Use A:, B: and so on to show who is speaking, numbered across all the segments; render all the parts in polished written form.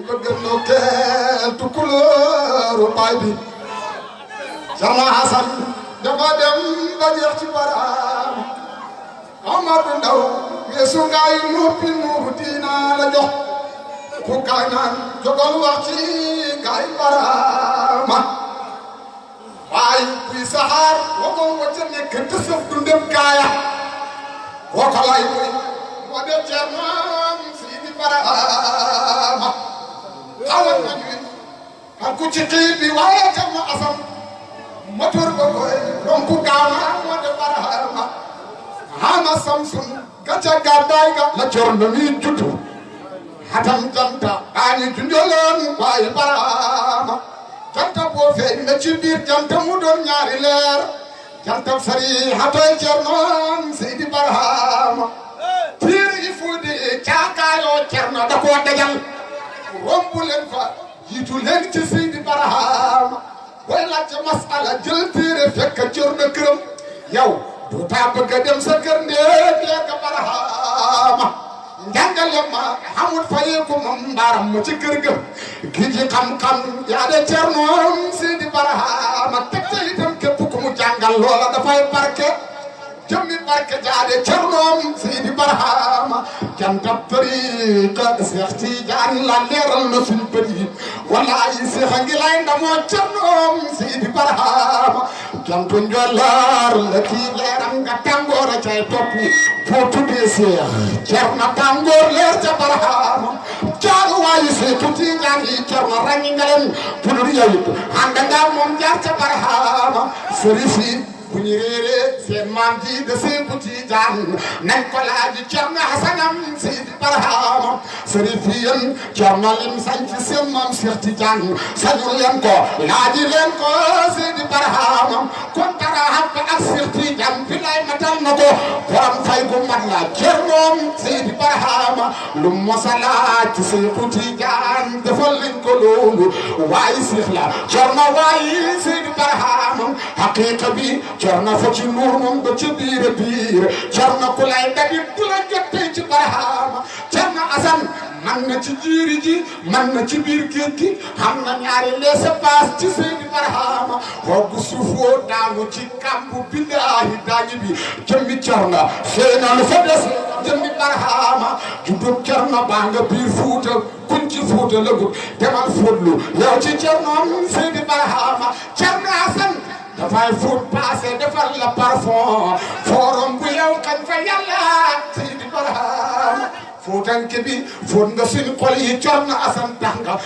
A: bëgg ndokkeel tukulóoru baay bi Cerno Hasan dafa dem ba jeex ci baraam Amadu Ndaw weesu ngaay noppi nuuru diina la jox ku kaay naan jogal wax ci ngaay baraama waaye kuy saxaar waxoo wacca nekk te sëf du ndem kaaya kooka lay muy moo de Cerno Sidi Baraama xawal nañu ak ku ci xiir bi waaye Cerno Asan motor ba koy ronku gaana moo de Baraama hama Samsun gaca gàddaay ga la Cerno mi juddu hatam janta aani junjoloon waaye Baraama janta boo feeñ na ci biir janta mu doon ñaari leer janta fari hatoy Cerno Sidi Baraama tiir yi fuudi caakaayoo Cerno da koo dajal rombu leen fa jiitu leen ci Sidi Baraama booy laajte masala jël tiire fekk Cerno këram yow du taa bëgg a dem sa kër ndéeg lekk Baraama njàngale ma xamul fayeeku moom mbaaram ma ci kër ga gi ji xam-xam yaa de Cerno Sidi Baraama teg ca itam képp ku mu jàngal loola dafay barke jëmmi barke jaade Cerno Sidi Baraama jantab tariqa Seex Tijaan la leeral na suñ bët yi walaayi Seex a ngi lay ndamoo Cerno Sidi Baraama jantu njolaar la kii leeram nga tàngoor a cay topp foo tuddee Seex Cerno tàngoor leer ca Baraama jaaru waayi Seexu Tijaan yi Cerno ràññi nga leen pour yawit ànd nga moom jaar ca Baraama sëriñ yi bu ñu réeree seen maam ji de Seexu Tijaan nañ ko laaji Cerno Hasanam Sidi Baraama sëriñ fi yéen Cerno lim sañ ci seen maam Seex Tijaan sañu leen ko laaji leen ko Sidi Baraama kontara habba ak Seex Tijaan fi lay matal na ko borom fay gu mat la Cerno Sidi Baraama lu mosa laaj ci Seexu Tijaan defal leen ko loolu waaye Seex la Cerno waaye Sidi Baraama haqiqa bi Cerno fa ci nuur moom ba ci biir Cerno ku lay dabi du la jottee ci Baraama Cerno Asan man na ci jiiri ji man na ci biir géej gi xam na ñaari laissez-passer ci Sidi Baraama xoogu suufoo daanu ci kambu billaahi daañu bi jëmmi Cerno feeña lu fa des jëmmi Baraama juddub Cerno baa nga biir Fuuta kuñ ci Fuuta lëgut demal Fuutlu yow ci Cerno Sidi Baraama Cerno Asan dafay fuut passé defal la parfum forum bu yow kañ fa yàlla Sidi Baraama fuutanke bi fuut nga suñu xol yi Cerno Asan tax nga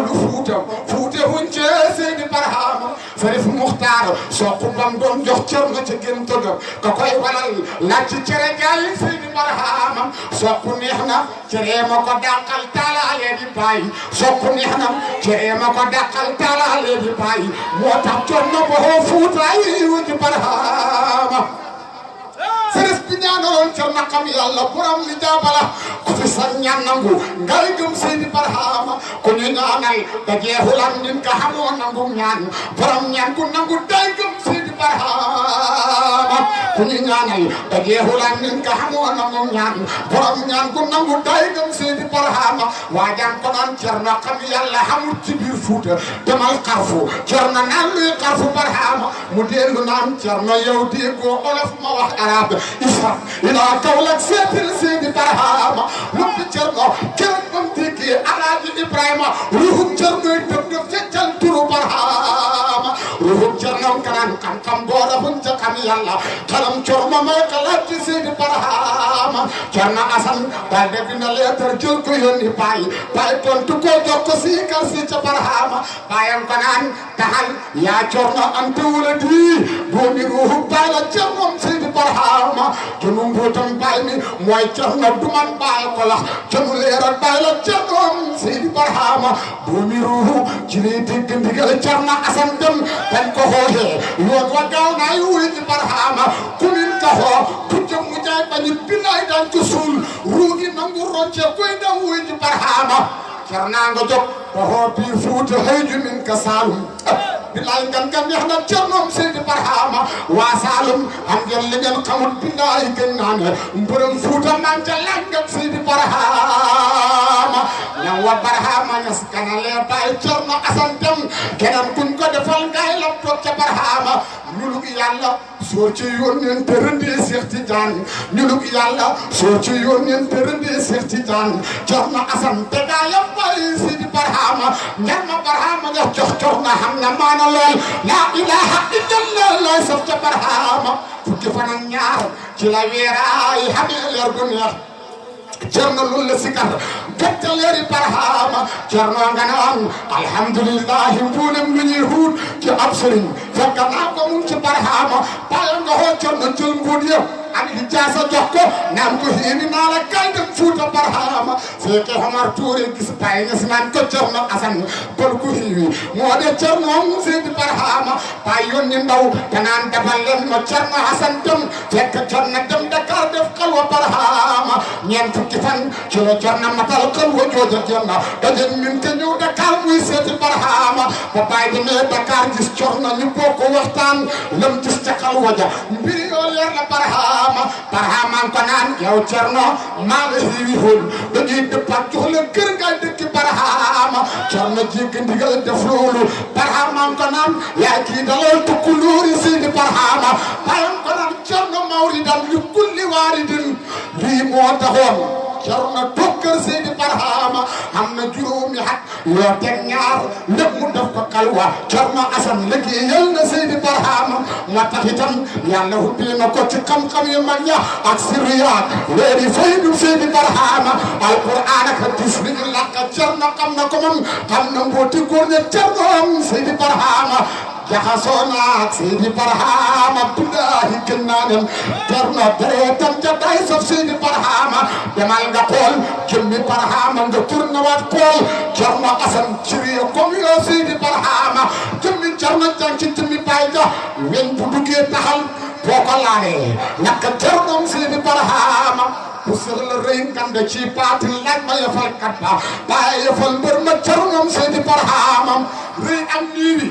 A: lu fuutam fuute wuñ ci Sidi Baraama Sarif Muxtaar soo bam doon jox Cerno ca gën tëgg ka koy walal laaj ci cere gaay Sidi Baraama soo neex na cere ma ko dàqal taalaale di bàyyi soo neex na cere ma ko dàqal taalaale di bàyyi moo tax Cerno ba fuutaay wuñ ci Baraama Sëriñ bi ñaanaloon Cerno xam yàlla borom li jaabala ku fi sa ñaan nangu ngay gëm Sidi Baraama ku ñu ñaanal da jeexulan nin ka xamoo nangu ñaan borom ñaan ku nangu day gëm Sidi Baraama ku ñu ñaanal da jeexulan nin ka xamoo nangu ñaan borom ñaan ku nangu day gëm Sidi Baraama waajaan ko naan Cerno xam yàlla xamul ci biir Fuuta demal xarfu Cerno naan luy xarfu Baraama mu dellu naan Cerno yow déggoo olof ma wax arab isaf ila Kaolack seetil Sidi Baraama luppi Cerno keroog bam déggee Alaaji Ibrahima ruuxum Cerno tëb def feccal turu Baraama ruuxum Cerno kanaan xam-xam boora buñ ca xam yàlla xalam Cerno may xalaat ci Sidi Baraama Cerno Asan daal de dina leetar jël ko yónni Baay tontu ko jox ko si kar si ca Baraama baayam ko naan taxal yaa Cerno ante wala di doomi ruuxu baay la Cerno Sidi Baraama jënu mbootam baay mi mooy Cerno duman baay ko la jënu leeral baay la Cerno Sidi Baraama doomi ruuxu ci lay dégg ndigal Cerno Asan dem dañ ko xooxee yoon wa gaaw naa yu wuy ci Baraama ku min ka xoo ku jëm mu jaay bañi billaay dañ ko suul ruugi nangu rocce koy dem wuy ci Baraama Cerno nga jóg waxoo biir Fuuta xëy ju min ka Saalum billaay ngan nga neex na Cerno Sidi Baraama waa Saalum xam ngeen li ngeen xamul billaay gën naa ne mbërëm Fuuta man ca langam Sidi Baraama ña xalwa barhama ñas kanale bay Cerno Asan Dem keneen kuñ ko defal ngay la toog ca barhama ñulug yàlla soo ci yónneen te rëndee Seex Tijaan ñulug yàlla soo ci yónneen te rëndee Seex Tijaan Cerno Asan te gaa yam bay Sidi barhama ñar ma barhama nga jox Cerno xam na maana lool la ilaha illallah lay saf ca barhama fukki fan ak ñaar ci la weeraay xamee leer gu neex Cerno loolu la sikar gëtta leeri barhama Cerno nga naan alhamdulillahi mbuulem lu ñuy huut ci ab sëriñ fekk naa ko mun ci barhama bàyyi nga xoo Cerno jël mbuut yëpp ak di jaasa jox ko naan ko hiini naa la kay dem Fuuta barhama fekke Omar Touré gis bàyyi nga si naan ko Cerno Asan bal ko hiiwi moo de Cerno mu seedi barhama bàyyi yónni ndaw te naan dabal leen ma Cerno Asan Dem fekk Cerno Dem Dakar def xalwa barhama ñeent fukki fan ci la Cerno matal xalwa jooja jenna daje min te ñëw Dakar muy seedi barhama ba bàyyi demee Dakar gis Cerno ñu bokk waxtaan lam gis ca xalwa ja mbiri yoo leer la barhama ko naan yow Cerno maa la hiiwi hol dañuy dëppaat jox leen kër ngay dëkki barhama Cerno jéggi ndigal def loolu barhama ko naan yaa kii dalal tukkulóori seedi barhama bayam ko naan Cerno mawridan li kulli waaridin lii moo taxoon Cerno toog kër seedi barhama am na juróomi at yoo teg ñaar lépp mu def ko xalwa Cerno Asan liggéeyal na seedi barhama moo tax itam yàlla hubbi na ko ci xam-xam yu mag ña ak sirriyaat leeri faydu seedi barhama alquran ak hadis li ñu làkk Cerno xam na ko moom xam na mbooti góor ña Cerno am seedi barhama jaxasoo naag seedi barhama Abdullahi gën naa dem Cerno deretam ja day saf seedi barhama demal nga xool jëmmi barhama nga tourné waat xool Cerno Asan ciriya comme yoo seedi barhama jëmmi Cerno jàng ci jëmmi baay ja weñ bu duggee taxal boo ko laalee naka Cerno seedi barhama bu sëxla rëy ngande ci paati laaj ma yafal kat ba bàyyi yafal mbër ma Cerno seedi barhama rëy am niiwi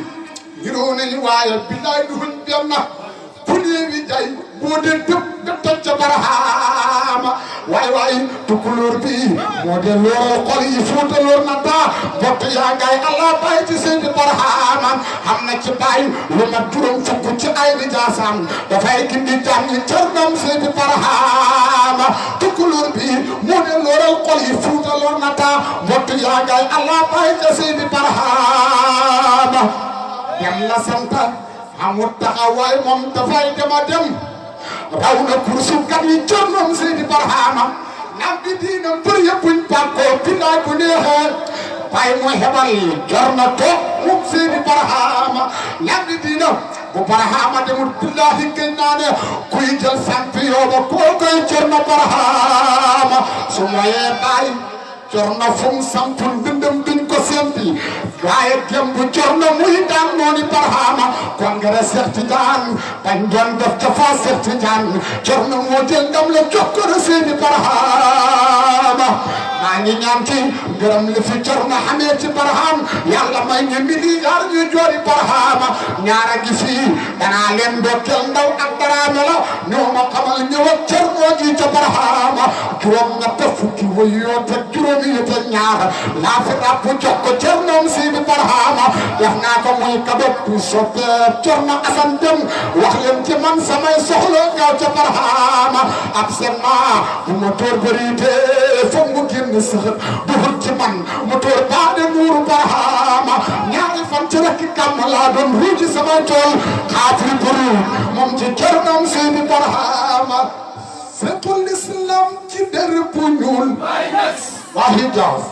A: yiroo nañu waaye billaay duhuñ dem na ku néewi jay boo dee dëpp nga toj ca barhama waay tukulóor bi moo dee looloo xol yi Fuuta loor na taa bott yaa ngay Allah bàyyi ci seedi barhama am na ci bàyyi lu mat juróom fukk ci ay di jaasam dafay gindi jàng Cerno seedi barhama tukulóor bi moo dee looloo xol yi Fuuta loor na taa bott yaa ngay Allah bàyyi ci seedi barhama dem la santa amul taxawaay moom dafay dema dem raw na kursu kat yi Cerno seedi barhama nam bi diinam bër yëppuñ bàkkoo billaay bu neexee bàyyi mu hebal Cerno toog mum seedi barhama nam bi diinam bu barhama demul billahi gën naa ne kuy jël sant yooba koo koy Cerno barhama su moyee bàyyi Cerno fum sampul ndëndëm duñ ko sempi waaye démb Cerno muy daan nooni barhama congrès Seex Tijaan bañ doon def ca fa Seex Tijaan Cerno moo jël ndam la jox ko seedi barhama maa ngi ñaan ci gërëm li fi Cerno xamee ci barham yàlla may ñu milliard ñu joori barhama ñaara gi fii danaa leen ndokkeel ndaw ak daraame la ñoo ma xamal ñëw ak Cerno ji ca barhama juróom ñett fukki wayoo te juróomi yi te ñaar laa fi ràpp jox ko Cerno seedi barhama def naa ko muy kadot tu soppee Cerno Asan Dem wax leen ci man samay soxla gaaw ca barhama ab seen ma bu ma tóor bëriite foog mu génn sëxët duhut ci man mu tóor baa de nuuru barhama ñaari fan ci rekk kàmm laa doon ruuji samay tool xaafiri bëru moom ci Cerno seedi barhama seetul islam ci der bu ñuul waa Hijaaz